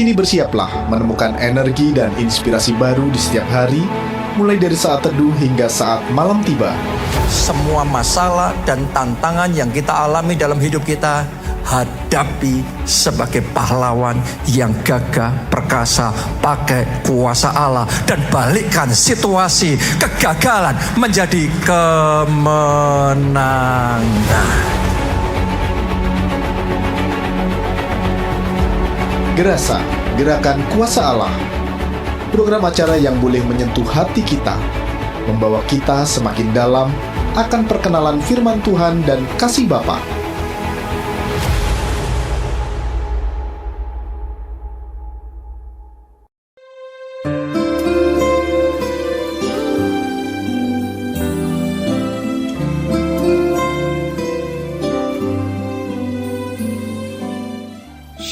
Kini bersiaplah menemukan energi dan inspirasi baru di setiap hari, mulai dari saat teduh hingga saat malam tiba. Semua masalah dan tantangan yang kita alami dalam hidup kita, hadapi sebagai pahlawan yang gagah perkasa pakai kuasa Allah, dan balikkan situasi kegagalan menjadi kemenangan. Gerasa, Gerakan Kuasa Allah. Program acara yang boleh menyentuh hati kita, membawa kita semakin dalam akan perkenalan firman Tuhan dan kasih Bapa.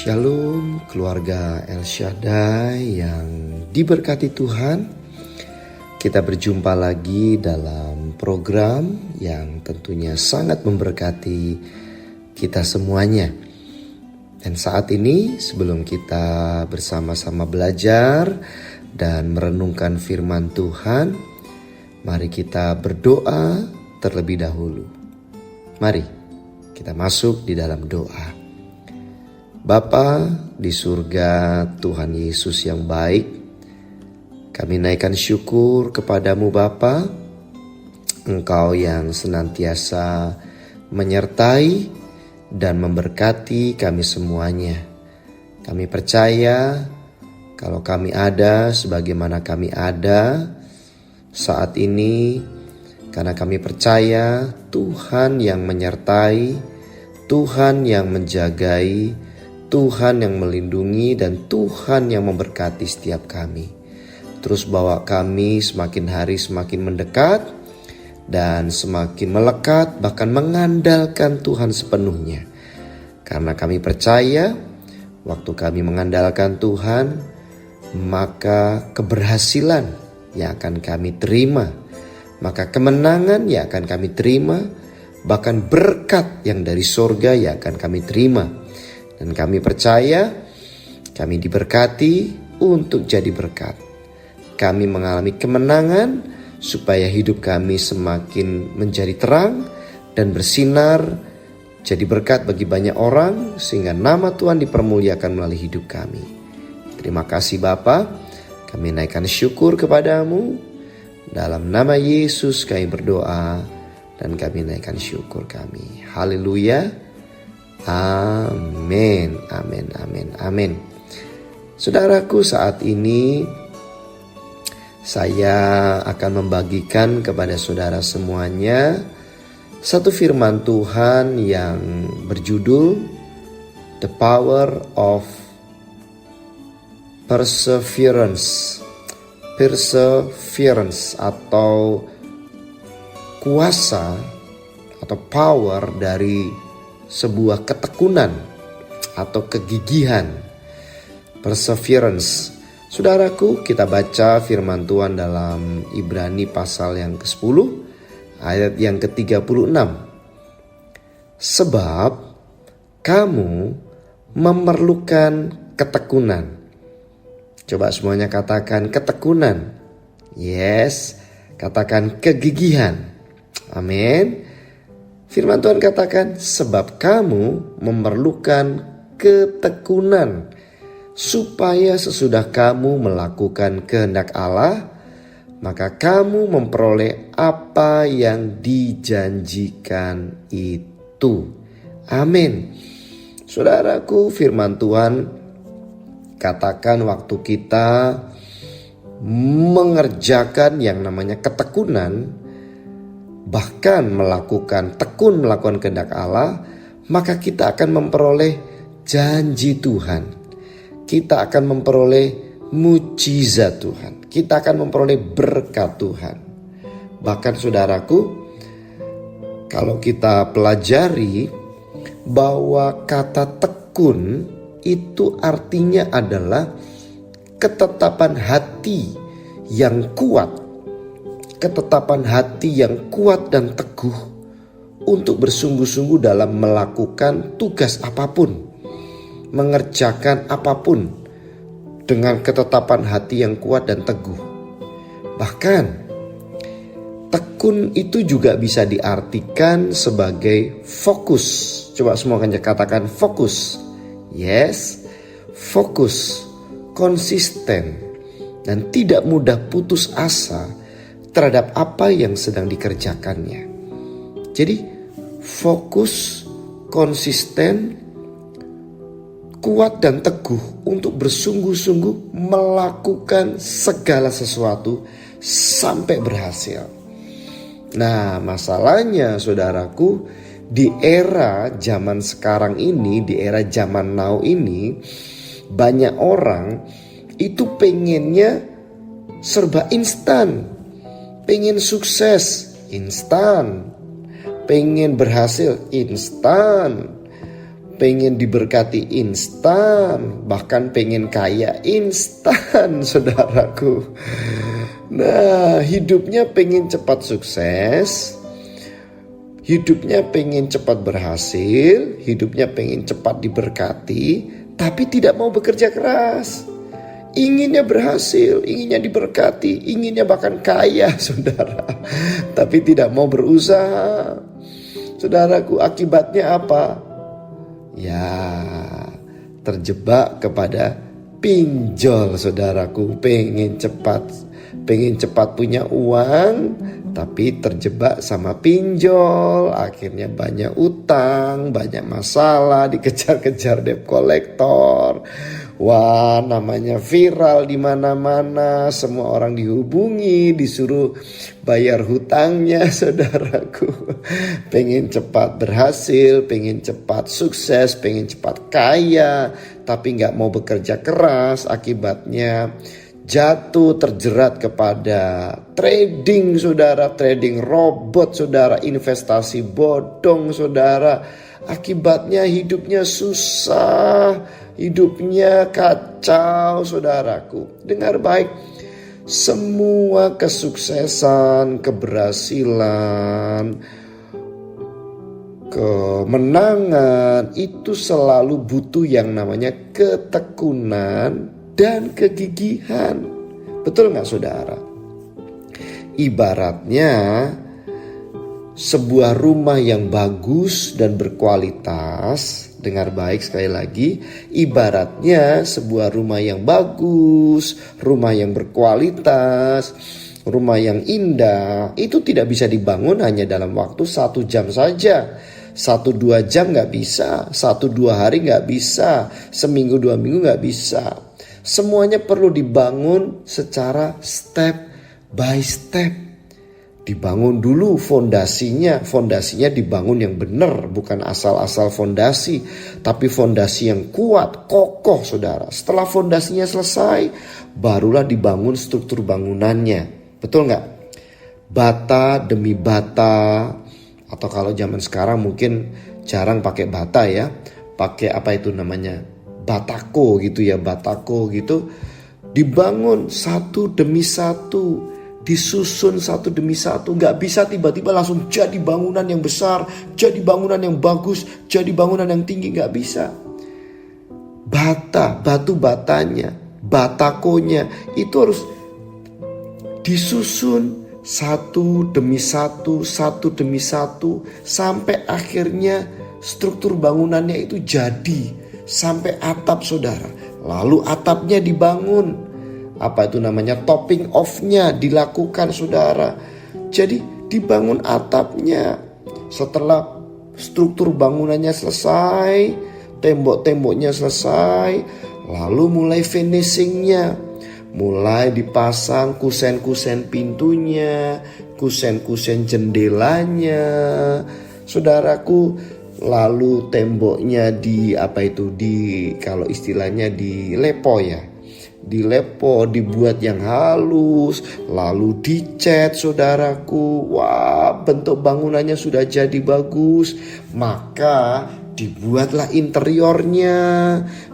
Shalom keluarga El Shaddai yang diberkati Tuhan. Kita berjumpa lagi dalam program yang tentunya sangat memberkati kita semuanya. Dan saat ini sebelum kita bersama-sama belajar dan merenungkan firman Tuhan, mari kita berdoa terlebih dahulu. Mari kita masuk di dalam doa. Bapa di surga, Tuhan Yesus yang baik, kami naikkan syukur kepadamu Bapa. Engkau yang senantiasa menyertai dan memberkati kami semuanya. Kami percaya kalau kami ada sebagaimana kami ada saat ini, karena kami percaya Tuhan yang menyertai, Tuhan yang menjagai, Tuhan yang melindungi, dan Tuhan yang memberkati setiap kami. Terus bawa kami semakin hari semakin mendekat dan semakin melekat, bahkan mengandalkan Tuhan sepenuhnya. Karena kami percaya waktu kami mengandalkan Tuhan, maka keberhasilan yang akan kami terima, maka kemenangan yang akan kami terima, bahkan berkat yang dari sorga yang akan kami terima. Dan kami percaya kami diberkati untuk jadi berkat. Kami mengalami kemenangan supaya hidup kami semakin menjadi terang dan bersinar, jadi berkat bagi banyak orang, sehingga nama Tuhan dipermuliakan melalui hidup kami. Terima kasih Bapa, kami naikkan syukur kepadamu. Dalam nama Yesus kami berdoa dan kami naikkan syukur kami. Haleluya. Amin, amin, amin, amin. Saudaraku, saat ini saya akan membagikan kepada saudara semuanya satu firman Tuhan yang berjudul The Power of Perseverance. Perseverance atau kuasa atau power dari sebuah ketekunan atau kegigihan. Perseverance. Saudaraku, kita baca firman Tuhan dalam Ibrani pasal yang ke-10 ayat yang ke-36. Sebab kamu memerlukan ketekunan. Coba semuanya katakan ketekunan. Yes, katakan kegigihan. Amin. Firman Tuhan katakan, sebab kamu memerlukan ketekunan, supaya sesudah kamu melakukan kehendak Allah, maka kamu memperoleh apa yang dijanjikan itu. Amin. Saudaraku, firman Tuhan katakan waktu kita mengerjakan yang namanya ketekunan, bahkan melakukan kehendak Allah, maka kita akan memperoleh janji Tuhan. Kita akan memperoleh mujizat Tuhan. Kita akan memperoleh berkat Tuhan. Bahkan saudaraku, kalau kita pelajari bahwa kata tekun itu artinya adalah ketetapan hati yang kuat. Ketetapan hati yang kuat dan teguh untuk bersungguh-sungguh dalam melakukan tugas apapun, mengerjakan apapun, dengan ketetapan hati yang kuat dan teguh. Bahkan tekun itu juga bisa diartikan sebagai fokus. Coba semua katakan fokus. Yes, fokus, konsisten, dan tidak mudah putus asa terhadap apa yang sedang dikerjakannya. Jadi fokus, konsisten, kuat dan teguh untuk bersungguh-sungguh melakukan segala sesuatu sampai berhasil. Nah, masalahnya saudaraku, di era zaman sekarang ini, di era zaman now ini, banyak orang itu pengennya serba instan. Pengen sukses instan, pengen berhasil instan, pengen diberkati instan, bahkan pengen kaya instan, saudaraku. Nah, hidupnya pengen cepat sukses, hidupnya pengen cepat berhasil, hidupnya pengen cepat diberkati, tapi tidak mau bekerja keras. Inginnya berhasil, inginnya diberkati, inginnya bahkan kaya, saudara, tapi tidak mau berusaha. Saudaraku, akibatnya apa? Ya, terjebak kepada pinjol, saudaraku. Pengen cepat punya uang, tapi terjebak sama pinjol. Akhirnya banyak utang, banyak masalah, dikejar-kejar debt collector. Wah, namanya viral di mana-mana. Semua orang dihubungi, disuruh bayar hutangnya, saudaraku. Pengen cepat berhasil, pengen cepat sukses, pengen cepat kaya, tapi nggak mau bekerja keras. Akibatnya jatuh terjerat kepada trading, saudara, trading robot, saudara, investasi bodong, saudara. Akibatnya hidupnya susah, hidupnya kacau, saudaraku. Dengar baik, semua kesuksesan, keberhasilan, kemenangan itu selalu butuh yang namanya ketekunan dan kegigihan. Betul gak, saudara? Ibaratnya sebuah rumah yang bagus dan berkualitas. Dengar baik sekali lagi, ibaratnya sebuah rumah yang bagus, rumah yang berkualitas, rumah yang indah, itu tidak bisa dibangun hanya dalam waktu 1 jam saja. 1-2 jam gak bisa, 1-2 hari gak bisa, seminggu 2 minggu gak bisa. Semuanya perlu dibangun secara step by step. Dibangun dulu fondasinya dibangun yang benar, bukan asal-asal fondasi, tapi fondasi yang kuat, kokoh, saudara. Setelah fondasinya selesai, barulah dibangun struktur bangunannya. Betul nggak? Bata demi bata, atau kalau zaman sekarang mungkin jarang pakai bata ya, pakai apa itu namanya, batako gitu ya, batako gitu. Dibangun satu demi satu, disusun satu demi satu. Gak bisa tiba-tiba langsung jadi bangunan yang besar, jadi bangunan yang bagus, jadi bangunan yang tinggi. Gak bisa. Batu batanya, batakonya itu harus disusun satu demi satu, satu demi satu, sampai akhirnya struktur bangunannya itu jadi sampai atap, saudara. Lalu atapnya dibangun, apa itu namanya, topping off-nya dilakukan, saudara. Jadi dibangun atapnya. Setelah struktur bangunannya selesai, tembok-temboknya selesai, lalu mulai finishingnya. Mulai dipasang kusen-kusen pintunya, kusen-kusen jendelanya, saudaraku. Lalu temboknya kalau istilahnya dilepo ya. Dilepo, dibuat yang halus, lalu dicat, saudaraku. Wah, bentuk bangunannya sudah jadi bagus. Maka dibuatlah interiornya.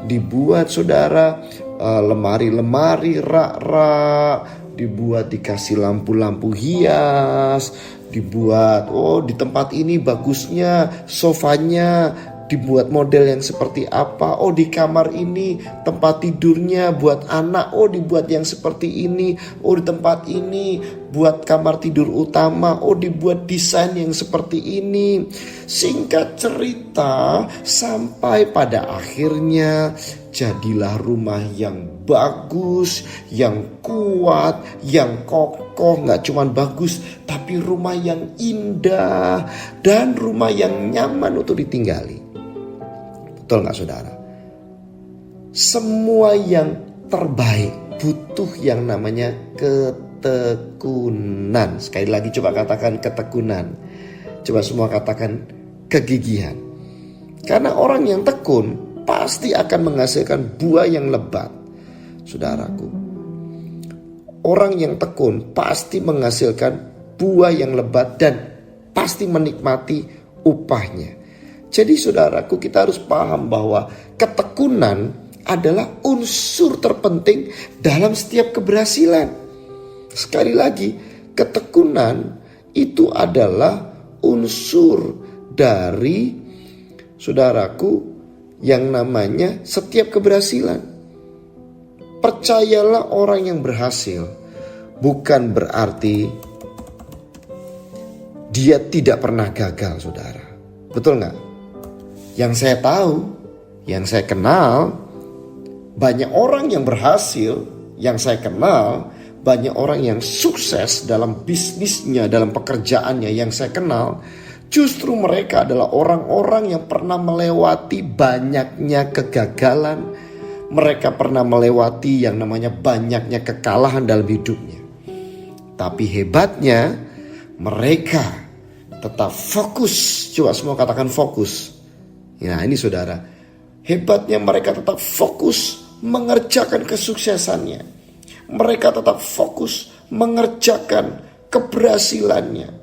Dibuat, saudara, lemari-lemari, rak-rak. Dibuat, dikasih lampu-lampu hias. Dibuat, di tempat ini bagusnya sofanya dibuat model yang seperti apa. Oh, di kamar ini tempat tidurnya buat anak, oh dibuat yang seperti ini. Oh, di tempat ini buat kamar tidur utama, oh dibuat desain yang seperti ini. Singkat cerita, sampai pada akhirnya jadilah rumah yang bagus, yang kuat, yang kokoh. Gak cuma bagus, tapi rumah yang indah dan rumah yang nyaman untuk ditinggali. Betul gak saudara? Semua yang terbaik butuh yang namanya ketekunan. Sekali lagi coba katakan ketekunan. Coba semua katakan kegigihan. Karena orang yang tekun pasti akan menghasilkan buah yang lebat. Saudaraku, orang yang tekun pasti menghasilkan buah yang lebat dan pasti menikmati upahnya. Jadi saudaraku, kita harus paham bahwa ketekunan adalah unsur terpenting dalam setiap keberhasilan. Sekali lagi, ketekunan itu adalah unsur dari saudaraku yang namanya setiap keberhasilan. Percayalah, orang yang berhasil bukan berarti dia tidak pernah gagal, saudara. Betul gak? Yang saya tahu, yang saya kenal, banyak orang yang berhasil, yang saya kenal, banyak orang yang sukses dalam bisnisnya, dalam pekerjaannya yang saya kenal, justru mereka adalah orang-orang yang pernah melewati banyaknya kegagalan. Mereka pernah melewati yang namanya banyaknya kekalahan dalam hidupnya. Tapi hebatnya, mereka tetap fokus. Coba semua katakan fokus. Nah ini saudara, hebatnya mereka tetap fokus mengerjakan kesuksesannya. Mereka tetap fokus mengerjakan keberhasilannya.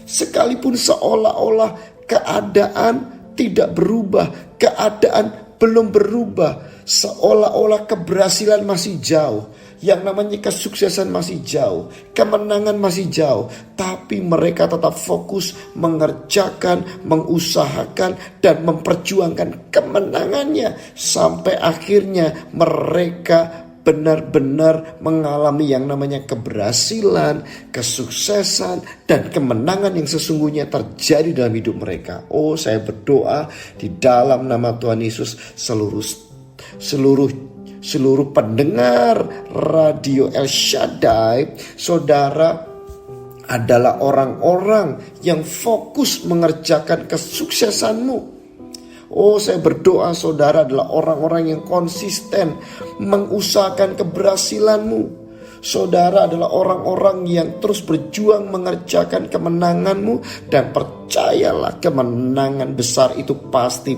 Sekalipun seolah-olah keadaan tidak berubah, keadaan belum berubah, seolah-olah keberhasilan masih jauh, yang namanya kesuksesan masih jauh, kemenangan masih jauh, tapi mereka tetap fokus mengerjakan, mengusahakan, dan memperjuangkan kemenangannya sampai akhirnya mereka benar-benar mengalami yang namanya keberhasilan, kesuksesan, dan kemenangan yang sesungguhnya terjadi dalam hidup mereka. Oh, saya berdoa di dalam nama Tuhan Yesus, seluruh pendengar radio El Shaddai, saudara adalah orang-orang yang fokus mengerjakan kesuksesanmu. Oh, saya berdoa saudara adalah orang-orang yang konsisten mengusahakan keberhasilanmu. Saudara adalah orang-orang yang terus berjuang mengerjakan kemenanganmu. Dan percayalah, kemenangan besar itu pasti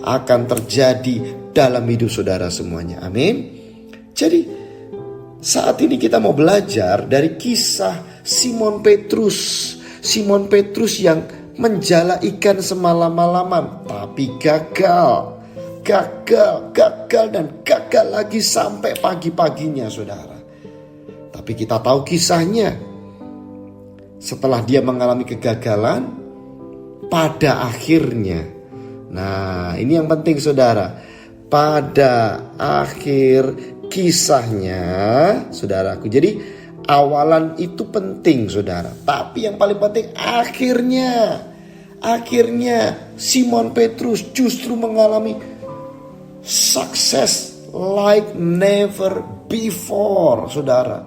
akan terjadi dalam hidup saudara semuanya. Amin. Jadi saat ini kita mau belajar dari kisah Simon Petrus. Simon Petrus yang menjala ikan semalam-malaman, tapi gagal dan gagal lagi sampai pagi-paginya, saudara. Tapi kita tahu kisahnya. Setelah dia mengalami kegagalan, pada akhirnya, nah ini yang penting saudara, pada akhir kisahnya, saudaraku. Jadi awalan itu penting saudara, tapi yang paling penting akhirnya Simon Petrus justru mengalami sukses like never before, saudara.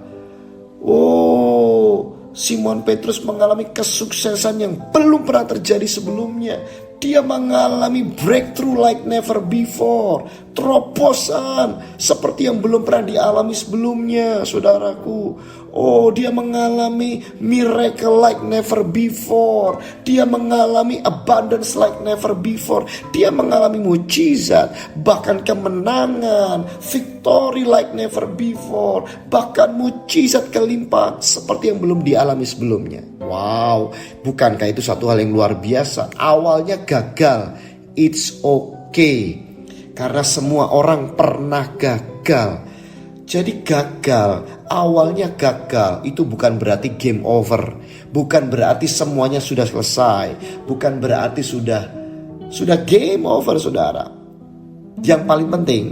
Oh, Simon Petrus mengalami kesuksesan yang belum pernah terjadi sebelumnya. Dia mengalami breakthrough like never before. Terobosan seperti yang belum pernah dialami sebelumnya, saudaraku. Oh, dia mengalami miracle like never before. Dia mengalami abundance like never before. Dia mengalami mujizat, bahkan kemenangan, victory like never before. Bahkan mujizat kelimpahan seperti yang belum dialami sebelumnya. Wow, bukankah itu satu hal yang luar biasa? Awalnya gagal, it's okay. Karena semua orang pernah gagal. Jadi gagal, awalnya gagal, itu bukan berarti game over. Bukan berarti semuanya sudah selesai. Bukan berarti sudah Sudah game over saudara. Yang paling penting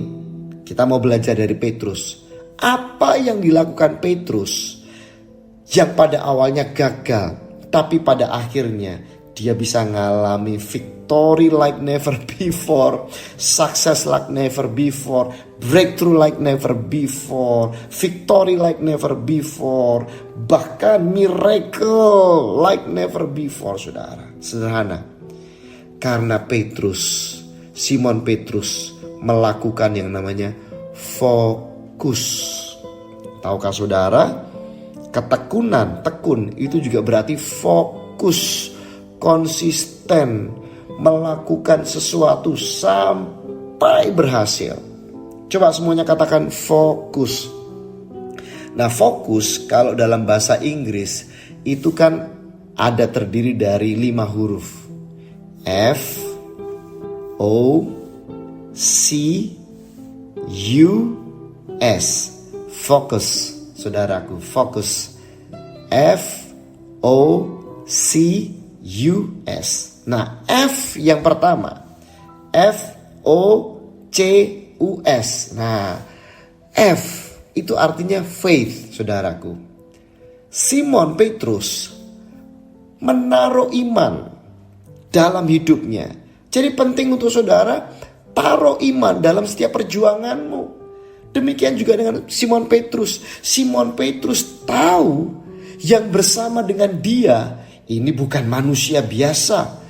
kita mau belajar dari Petrus. Apa yang dilakukan Petrus yang pada awalnya gagal, tapi pada akhirnya dia bisa ngalami victory like never before, success like never before, breakthrough like never before, victory like never before, bahkan miracle like never before saudara. Sederhana, karena Simon Petrus melakukan yang namanya fokus. Tahukah saudara, tekun itu juga berarti fokus, konsisten melakukan sesuatu sampai berhasil. Coba semuanya katakan fokus. Nah, fokus kalau dalam bahasa Inggris itu kan ada terdiri dari 5 huruf. F, O, C, U, S. Fokus, saudaraku, fokus. F, O, C, U, S. Nah, F yang pertama, F, O, C, U, S. Nah, F itu artinya faith, saudaraku. Simon Petrus menaruh iman dalam hidupnya. Jadi penting untuk saudara taruh iman dalam setiap perjuanganmu. Demikian juga dengan Simon Petrus. Simon Petrus tahu yang bersama dengan dia ini bukan manusia biasa.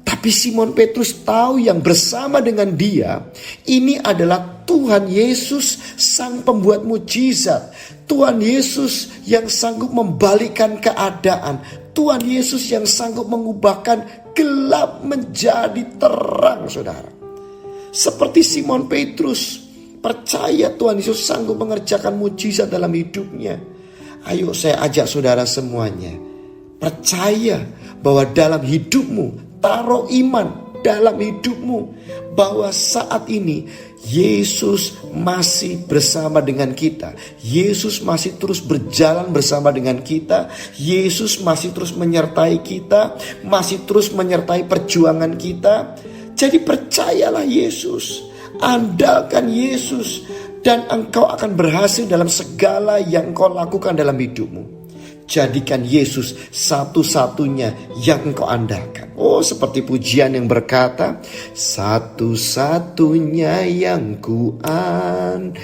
Tapi Simon Petrus tahu yang bersama dengan dia ini adalah Tuhan Yesus, sang pembuat mujizat. Tuhan Yesus yang sanggup membalikkan keadaan. Tuhan Yesus yang sanggup mengubahkan gelap menjadi terang, saudara. Seperti Simon Petrus percaya Tuhan Yesus sanggup mengerjakan mujizat dalam hidupnya. Ayo saya ajak saudara semuanya, percaya bahwa dalam hidupmu, taruh iman dalam hidupmu, bahwa saat ini Yesus masih bersama dengan kita. Yesus masih terus berjalan bersama dengan kita. Yesus masih terus menyertai kita, masih terus menyertai perjuangan kita. Jadi percayalah Yesus, andalkan Yesus, dan engkau akan berhasil dalam segala yang engkau lakukan dalam hidupmu. Jadikan Yesus satu-satunya yang engkau andalkan. Oh, seperti pujian yang berkata, satu-satunya yang ku andalkan,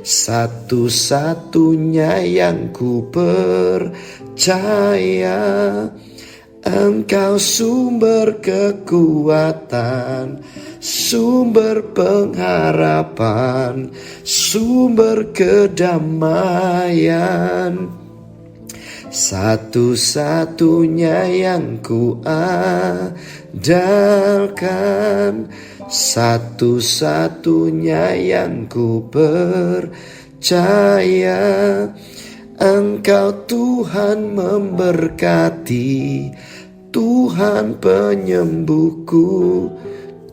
satu-satunya yang ku percaya. Engkau sumber kekuatan, sumber pengharapan, sumber kedamaian. Satu-satunya yang ku andalkan, satu-satunya yang ku percaya. Engkau Tuhan memberkati, Tuhan penyembuhku,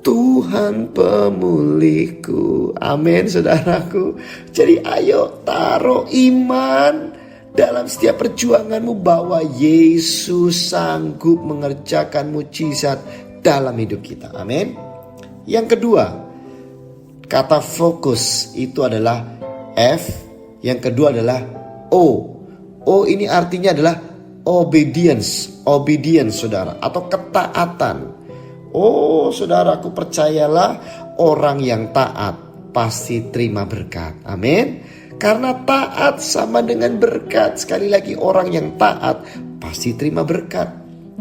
Tuhan pemulihku. Amin, saudaraku. Jadi ayo taruh iman dalam setiap perjuanganmu bahwa Yesus sanggup mengerjakan mujizat dalam hidup kita. Amin. Yang kedua, kata fokus itu adalah F. Yang kedua adalah O. O ini artinya adalah obedience, saudara, atau ketaatan. Oh, saudaraku, percayalah, orang yang taat pasti terima berkat. Amin. Karena taat sama dengan berkat. Sekali lagi, orang yang taat pasti terima berkat.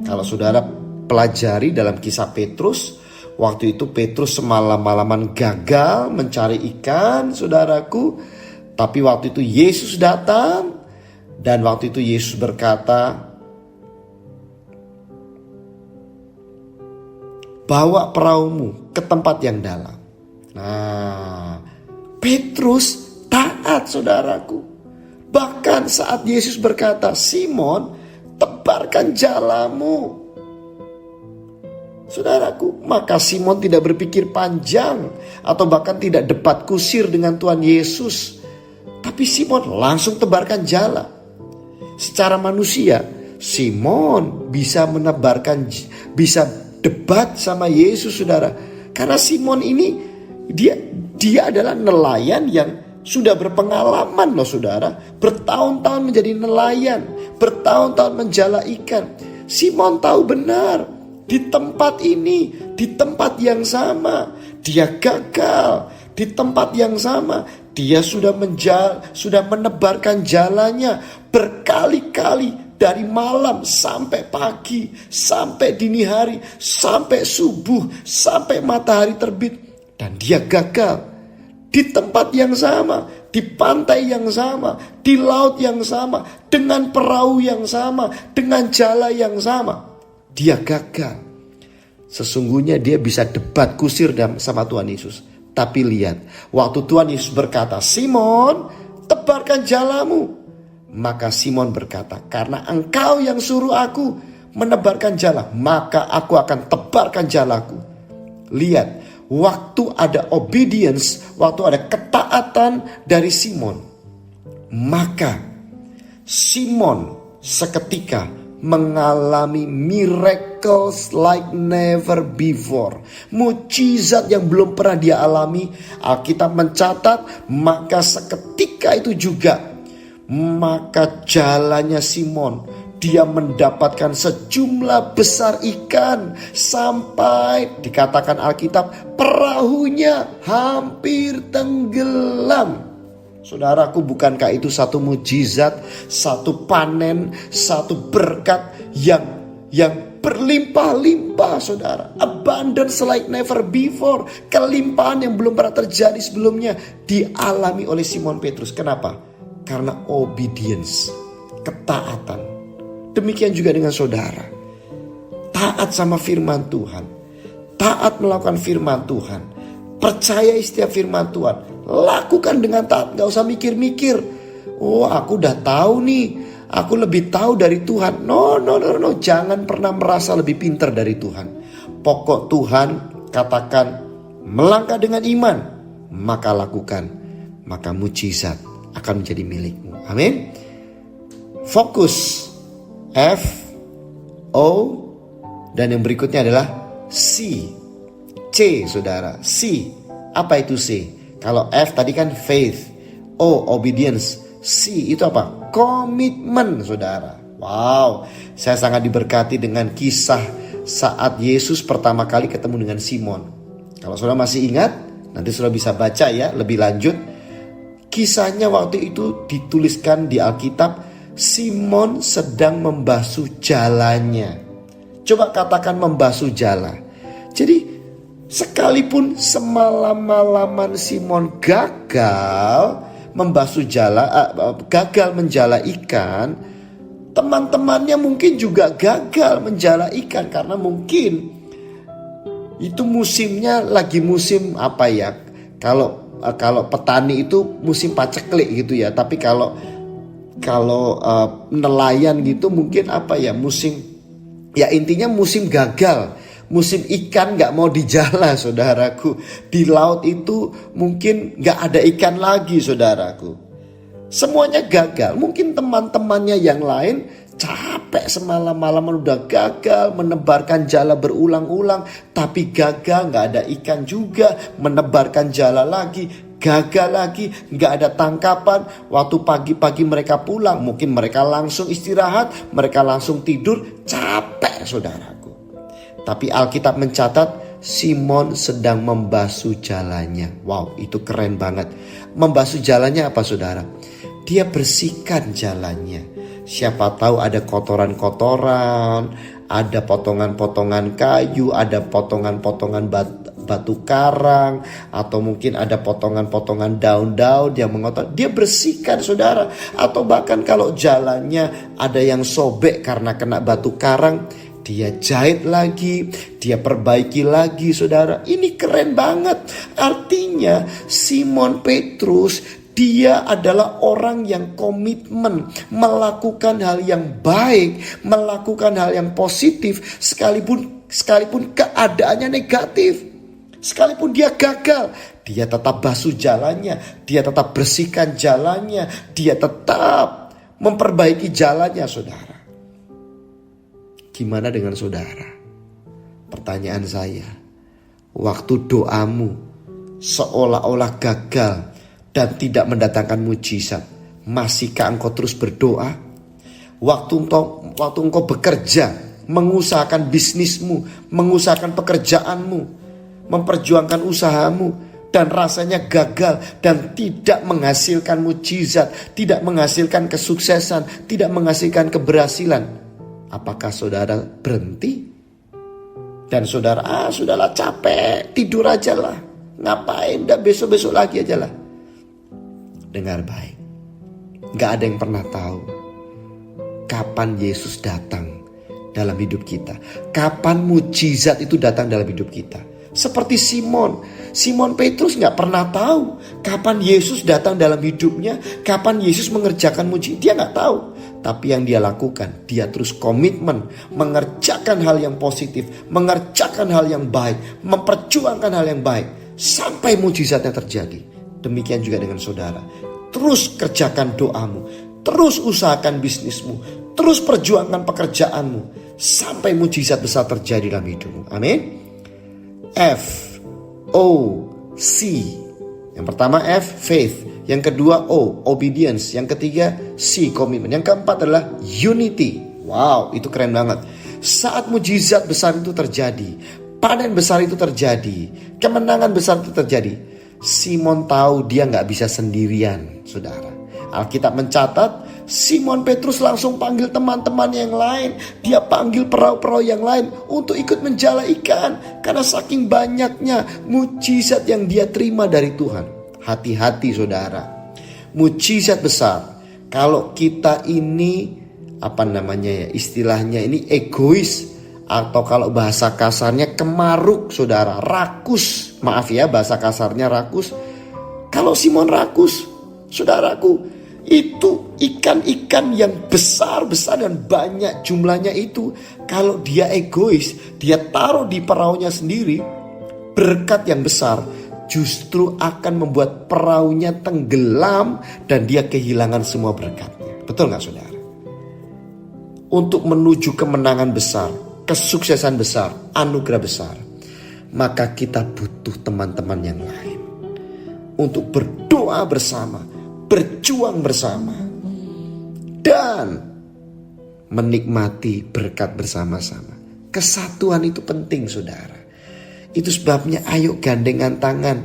Kalau saudara pelajari dalam kisah Petrus, waktu itu Petrus semalam-malaman gagal mencari ikan, saudaraku. Tapi waktu itu Yesus datang, dan waktu itu Yesus berkata, bawa perahumu ke tempat yang dalam. Nah, Petrus taat, saudaraku. Bahkan saat Yesus berkata, Simon, tebarkan jalamu, saudaraku, maka Simon tidak berpikir panjang atau bahkan tidak debat kusir dengan Tuhan Yesus. Tapi Simon langsung tebarkan jala. Secara manusia, Simon bisa menebarkan bisa debat sama Yesus, saudara. Karena Simon ini dia adalah nelayan yang sudah berpengalaman loh, saudara. Bertahun-tahun menjadi nelayan, bertahun-tahun menjala ikan. Simon tahu benar, di tempat ini, di tempat yang sama, dia gagal. Di tempat yang sama, dia sudah menebarkan jalannya berkali-kali, dari malam sampai pagi, sampai dini hari, sampai subuh, sampai matahari terbit. Dan dia gagal. Di tempat yang sama, di pantai yang sama, di laut yang sama, dengan perahu yang sama, dengan jala yang sama. Dia gagal. Sesungguhnya dia bisa debat kusir sama Tuhan Yesus. Tapi lihat, waktu Tuhan Yesus berkata, Simon, tebarkan jalamu. Maka Simon berkata, karena engkau yang suruh aku menebarkan jala, maka aku akan tebarkan jalaku. Lihat, waktu ada obedience, waktu ada ketaatan dari Simon, maka Simon seketika mengalami miracles like never before. Mujizat yang belum pernah dia alami. Alkitab mencatat, maka seketika itu juga, maka jalannya Simon, dia mendapatkan sejumlah besar ikan, sampai dikatakan Alkitab perahunya hampir tenggelam. Saudaraku, bukankah itu satu mujizat, satu panen, satu berkat yang berlimpah-limpah, saudara. Abundance like never before. Kelimpahan yang belum pernah terjadi sebelumnya dialami oleh Simon Petrus. Kenapa? Karena obedience, ketaatan. Demikian juga dengan saudara. Taat sama firman Tuhan. Taat melakukan firman Tuhan. Percayai setiap firman Tuhan. Lakukan dengan taat, gak usah mikir-mikir. Oh, aku udah tahu nih, aku lebih tahu dari Tuhan. No. Jangan pernah merasa lebih pintar dari Tuhan. Pokok Tuhan katakan, melangkah dengan iman, maka lakukan, maka mujizat akan menjadi milikmu. Amin. Fokus. F, O, dan yang berikutnya adalah C. C, saudara. C. Apa itu C? Kalau F tadi kan faith, O obedience, C itu apa? Komitmen, saudara. Wow, saya sangat diberkati dengan kisah saat Yesus pertama kali ketemu dengan Simon. Kalau saudara masih ingat, nanti saudara bisa baca ya lebih lanjut. Kisahnya waktu itu dituliskan di Alkitab, Simon sedang membasuh jalannya. Coba katakan membasuh jala. Jadi sekalipun semalam-malaman Simon gagal membasuh jala, gagal menjala ikan, teman-temannya mungkin juga gagal menjala ikan karena mungkin itu musimnya lagi musim apa ya? Kalau petani itu musim paceklik gitu ya. Tapi kalau nelayan gitu mungkin apa ya? Musim, ya intinya musim gagal. Musim ikan gak mau dijala, saudaraku. Di laut itu mungkin gak ada ikan lagi, saudaraku. Semuanya gagal. Mungkin teman-temannya yang lain capek semalam-malaman udah gagal menebarkan jala berulang-ulang. Tapi gagal, gak ada ikan juga. Menebarkan jala lagi, gagal lagi, gak ada tangkapan. Waktu pagi-pagi mereka pulang, mungkin mereka langsung istirahat, mereka langsung tidur. Capek, saudaraku. Tapi Alkitab mencatat Simon sedang membasuh jalannya. Wow, itu keren banget. Membasuh jalannya apa, saudara? Dia bersihkan jalannya. Siapa tahu ada kotoran-kotoran, ada potongan-potongan kayu, ada potongan-potongan batu karang, atau mungkin ada potongan-potongan daun-daun yang mengotor. Dia bersihkan, saudara. Atau bahkan kalau jalannya ada yang sobek karena kena batu karang, dia jahit lagi, dia perbaiki lagi, saudara. Ini keren banget. Artinya Simon Petrus, dia adalah orang yang komitmen melakukan hal yang baik, melakukan hal yang positif, sekalipun keadaannya negatif. Sekalipun dia gagal, dia tetap basuh jalannya, dia tetap bersihkan jalannya, dia tetap memperbaiki jalannya, saudara. Gimana dengan saudara? Pertanyaan saya, waktu doamu seolah-olah gagal dan tidak mendatangkan mujizat, masihkah engkau terus berdoa? Waktu engkau bekerja, mengusahakan bisnismu, mengusahakan pekerjaanmu, memperjuangkan usahamu, dan rasanya gagal dan tidak menghasilkan mujizat, tidak menghasilkan kesuksesan, tidak menghasilkan keberhasilan, apakah saudara berhenti? Dan saudara, sudahlah capek, tidur aja lah, ngapain, dah besok-besok lagi aja lah. Dengar baik, gak ada yang pernah tahu kapan Yesus datang dalam hidup kita, kapan mujizat itu datang dalam hidup kita. Seperti Simon Petrus gak pernah tahu kapan Yesus datang dalam hidupnya, kapan Yesus mengerjakan mujizat. Dia gak tahu. Tapi yang dia lakukan, dia terus komitmen mengerjakan hal yang positif, mengerjakan hal yang baik, memperjuangkan hal yang baik sampai mujizatnya terjadi. Demikian juga dengan saudara. Terus kerjakan doamu, terus usahakan bisnismu, terus perjuangkan pekerjaanmu sampai mujizat besar terjadi dalam hidupmu. Amin. F, O, C. Yang pertama F, faith. Yang kedua O, obedience. Yang ketiga C, commitment. Yang keempat adalah unity. Wow, itu keren banget. Saat mujizat besar itu terjadi, panen besar itu terjadi, kemenangan besar itu terjadi, Simon tahu dia gak bisa sendirian, saudara. Alkitab mencatat Simon Petrus langsung panggil teman-teman yang lain. Dia panggil perahu-perahu yang lain untuk ikut menjala ikan. Karena saking banyaknya mujizat yang dia terima dari Tuhan. Hati-hati saudara. Mujizat besar. Kalau kita ini istilahnya ini egois. Atau kalau bahasa kasarnya kemaruk saudara. Rakus. Maaf ya bahasa kasarnya rakus. Kalau Simon rakus, saudaraku, itu ikan-ikan yang besar-besar dan banyak jumlahnya itu, kalau dia egois, dia taruh di perahunya sendiri, berkat yang besar justru akan membuat perahunya tenggelam dan dia kehilangan semua berkatnya. Betul gak saudara? Untuk menuju kemenangan besar, kesuksesan besar, anugerah besar, maka kita butuh teman-teman yang lain untuk berdoa bersama, berjuang bersama, dan menikmati berkat bersama-sama. Kesatuan itu penting saudara. Itu sebabnya ayo gandengan tangan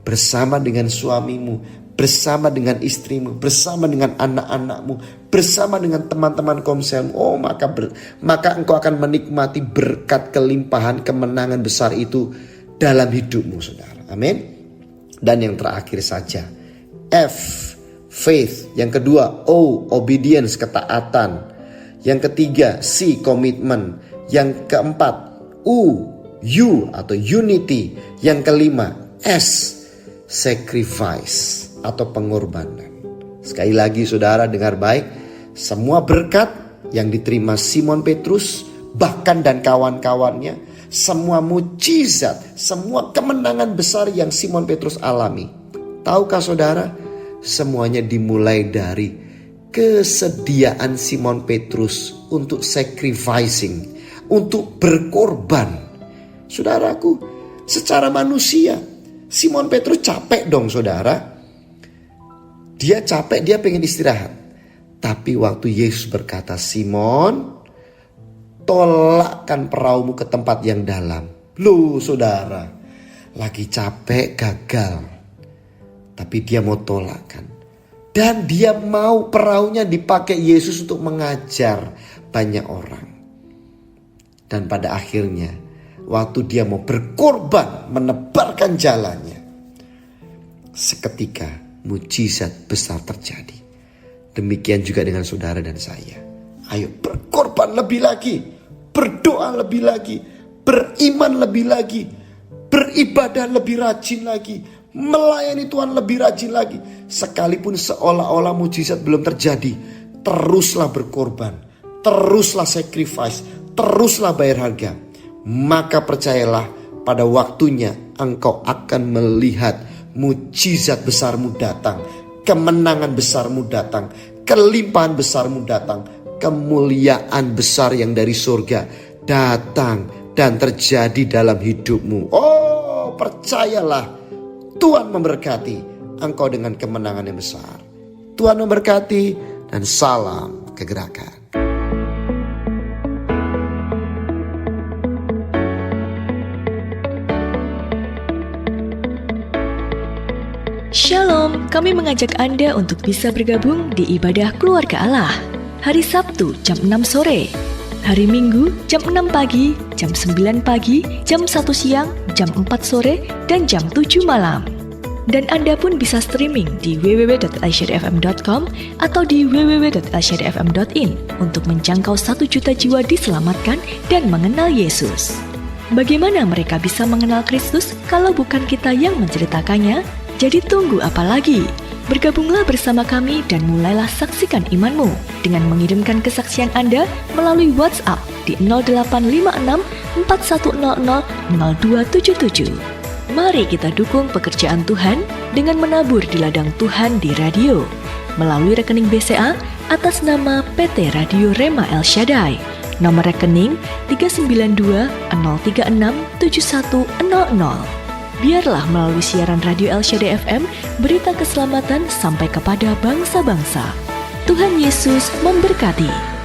bersama dengan suamimu, bersama dengan istrimu, bersama dengan anak-anakmu, bersama dengan teman-teman komselmu. Oh maka engkau akan menikmati berkat kelimpahan kemenangan besar itu dalam hidupmu saudara. Amin. Dan yang terakhir saja, F, faith. Yang kedua O, obedience, ketaatan. Yang ketiga C, komitmen. Yang keempat U atau unity. Yang kelima S, sacrifice atau pengorbanan. Sekali lagi saudara dengar baik, semua berkat yang diterima Simon Petrus bahkan dan kawan-kawannya, semua mujizat, semua kemenangan besar yang Simon Petrus alami, tahukah saudara, semuanya dimulai dari kesediaan Simon Petrus untuk sacrificing, untuk berkorban. Saudaraku, secara manusia Simon Petrus capek dong saudara. Dia capek, dia pengen istirahat. Tapi waktu Yesus berkata, Simon, tolakkan perahumu ke tempat yang dalam. Loh saudara, lagi capek, gagal. Tapi dia mau tolakkan. Dan dia mau perahunya dipakai Yesus untuk mengajar banyak orang. Dan pada akhirnya, waktu dia mau berkorban, menebarkan jalannya, seketika mujizat besar terjadi. Demikian juga dengan saudara dan saya. Ayo berkorban lebih lagi, berdoa lebih lagi, beriman lebih lagi, beribadah lebih rajin lagi, melayani Tuhan lebih rajin lagi. Sekalipun seolah-olah mujizat belum terjadi, teruslah berkorban, teruslah sacrifice, teruslah bayar harga. Maka percayalah, pada waktunya engkau akan melihat mujizat besarmu datang, kemenangan besarmu datang, kelimpahan besarmu datang, kemuliaan besar yang dari surga datang dan terjadi dalam hidupmu. Oh, percayalah, Tuhan memberkati engkau dengan kemenangan yang besar. Tuhan memberkati dan salam kegerakan. Shalom, kami mengajak Anda untuk bisa bergabung di ibadah keluarga Allah. Hari Sabtu jam 6 sore, hari Minggu jam 6 pagi, jam 9 pagi, jam 1 siang, jam 4 sore, dan jam 7 malam. Dan Anda pun bisa streaming di www.elshadafm.com atau di www.elshadafm.in untuk menjangkau 1 juta jiwa diselamatkan dan mengenal Yesus. Bagaimana mereka bisa mengenal Kristus kalau bukan kita yang menceritakannya? Jadi tunggu apa lagi? Bergabunglah bersama kami dan mulailah saksikan imanmu dengan mengirimkan kesaksian Anda melalui WhatsApp di 0856 4100 0277. Mari kita dukung pekerjaan Tuhan dengan menabur di ladang Tuhan di radio melalui rekening BCA atas nama PT Radio Rema El Shaddai. Nomor rekening 392 036 7100. Biarlah melalui siaran Radio El Shaddai FM, berita keselamatan sampai kepada bangsa-bangsa. Tuhan Yesus memberkati.